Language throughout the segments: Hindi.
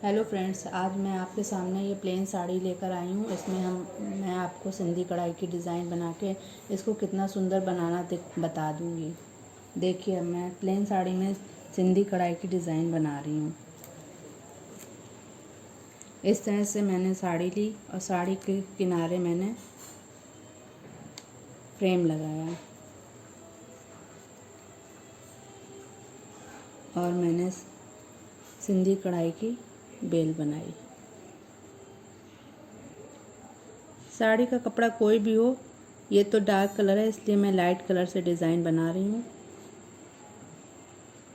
हेलो फ्रेंड्स, आज मैं आपके सामने ये प्लेन साड़ी लेकर आई हूँ। इसमें मैं आपको सिंधी कढ़ाई की डिज़ाइन बना के इसको कितना सुंदर बनाना बता दूँगी। देखिए, अब मैं प्लेन साड़ी में सिंधी कढ़ाई की डिज़ाइन बना रही हूँ। इस तरह से मैंने साड़ी ली और साड़ी के किनारे मैंने फ्रेम लगाया और मैंने सिंधी कढ़ाई की बेल बनाई। साड़ी का कपड़ा कोई भी हो, ये तो डार्क कलर है इसलिए मैं लाइट कलर से डिज़ाइन बना रही हूँ।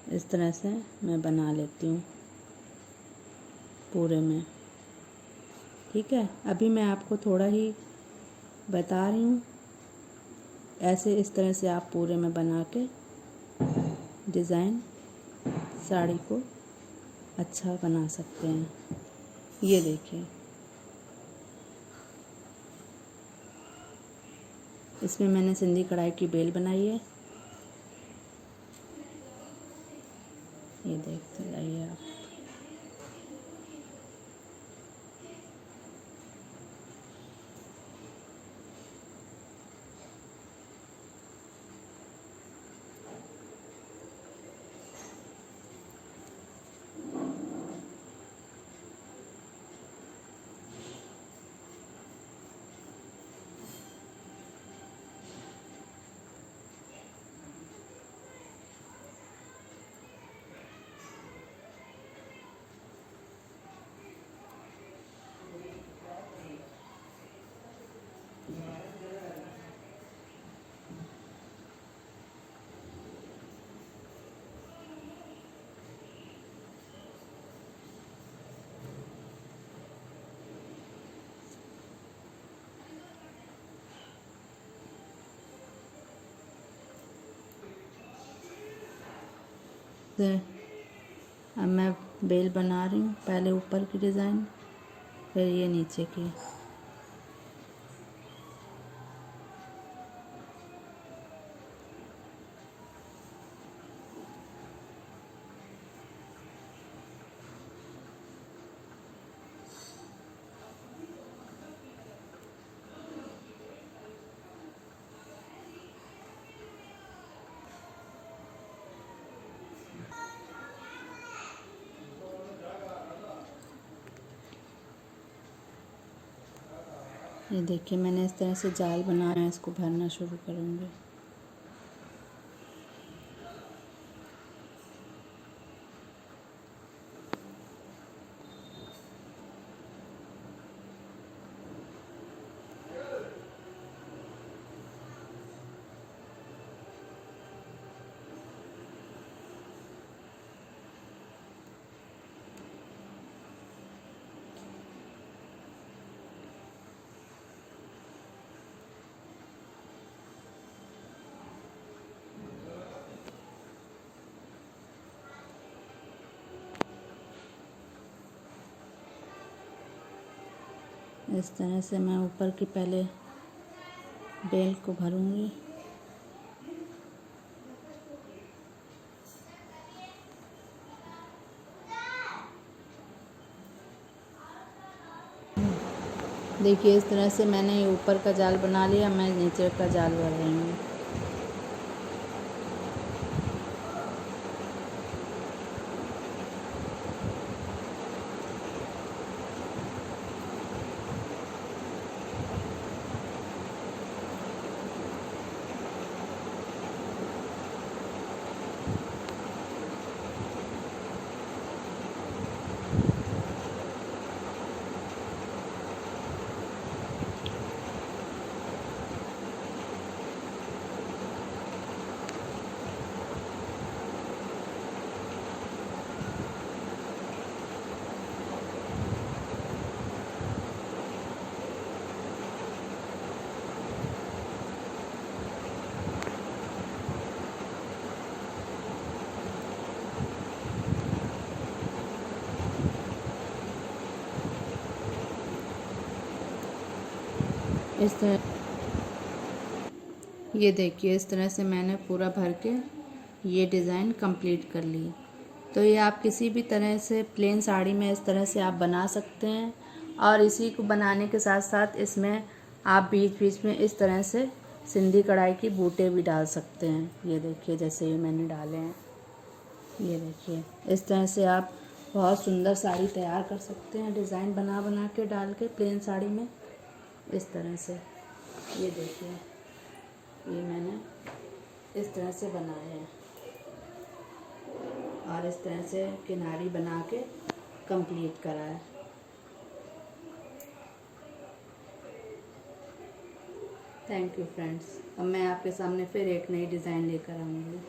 इस तरह से मैं बना लेती हूँ पूरे में। ठीक है, अभी मैं आपको थोड़ा ही बता रही हूँ। ऐसे इस तरह से आप पूरे में बना के डिज़ाइन साड़ी को अच्छा बना सकते हैं। ये देखिए, इसमें मैंने सिंधी कढ़ाई की बेल बनाई है। ये देखते रहिए आप। अब मैं बेल बना रही हूँ। पहले ऊपर की डिज़ाइन, फिर ये नीचे की। ये देखिए, मैंने इस तरह से जाल बनाया है। इसको भरना शुरू करूँगी। इस तरह से मैं ऊपर की पहले बेल को भरूंगी। देखिए, इस तरह से मैंने ये ऊपर का जाल बना लिया। मैं नीचे का जाल भर रही हूँ। इस तरह ये देखिए, इस तरह से मैंने पूरा भर के ये डिज़ाइन कंप्लीट कर ली। तो ये आप किसी भी तरह से प्लेन साड़ी में इस तरह से आप बना सकते हैं। और इसी को बनाने के साथ साथ इसमें आप बीच बीच में इस तरह से सिंधी कढ़ाई की बूटे भी डाल सकते हैं। ये देखिए जैसे ये मैंने डाले हैं, ये देखिए इस तरह से आप बहुत सुंदर साड़ी तैयार कर सकते हैं, डिज़ाइन बना बना के डाल के प्लेन साड़ी में इस तरह से। ये देखिए ये मैंने इस तरह से बनाए हैं और इस तरह से किनारी बना के कंप्लीट करा है। Thank you friends. अब मैं आपके सामने फिर एक नई डिज़ाइन लेकर आऊँगी।